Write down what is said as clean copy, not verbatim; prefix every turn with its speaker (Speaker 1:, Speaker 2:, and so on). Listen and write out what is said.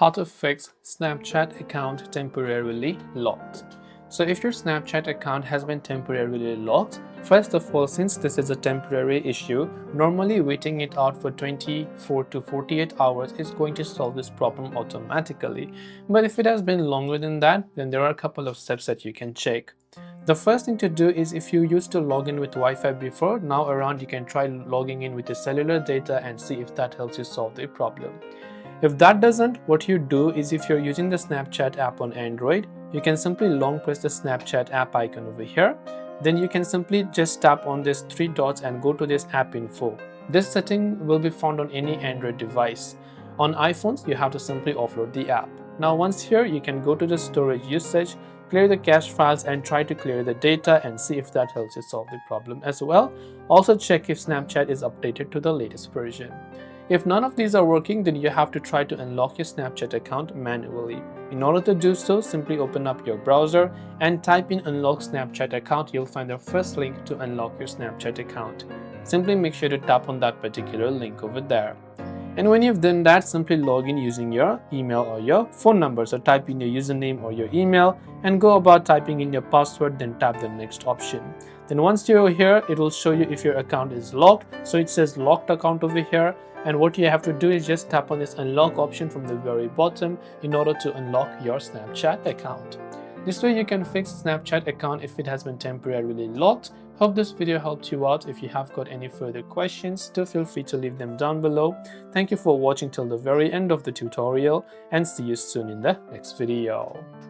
Speaker 1: How to fix Snapchat account temporarily locked. So if your Snapchat account has been temporarily locked, first of all, since this is a temporary issue, normally waiting it out for 24 to 48 hours is going to solve this problem automatically. But if it has been longer than that, then there are a couple of steps that you can check. The first thing to do is, if you used to log in with Wi-Fi before, now around you can try logging in with the cellular data and see if that helps you solve the problem. If that doesn't, what you do is, if you're using the Snapchat app on Android, you can simply long press the Snapchat app icon over here. Then you can simply just tap on these three dots and go to this app info. This setting will be found on any Android device. On iPhones, you have to simply offload the app. Now once here, you can go to the storage usage, clear the cache files and try to clear the data and see if that helps you solve the problem as well. Also check if Snapchat is updated to the latest version. If none of these are working, then you have to try to unlock your Snapchat account manually. In order to do so, simply open up your browser and type in unlock Snapchat account. You'll find the first link to unlock your Snapchat account. Simply make sure to tap on that particular link over there. And when you've done that, simply log in using your email or your phone number. So type in your username or your email and go about typing in your password, then tap the next option. Then once you're here, it will show you if your account is locked. So it says locked account over here. And what you have to do is just tap on this unlock option from the very bottom in order to unlock your Snapchat account. This way you can fix Snapchat account if it has been temporarily locked. Hope this video helped you out. If you have got any further questions, do feel free to leave them down below. Thank you for watching till the very end of the tutorial and see you soon in the next video.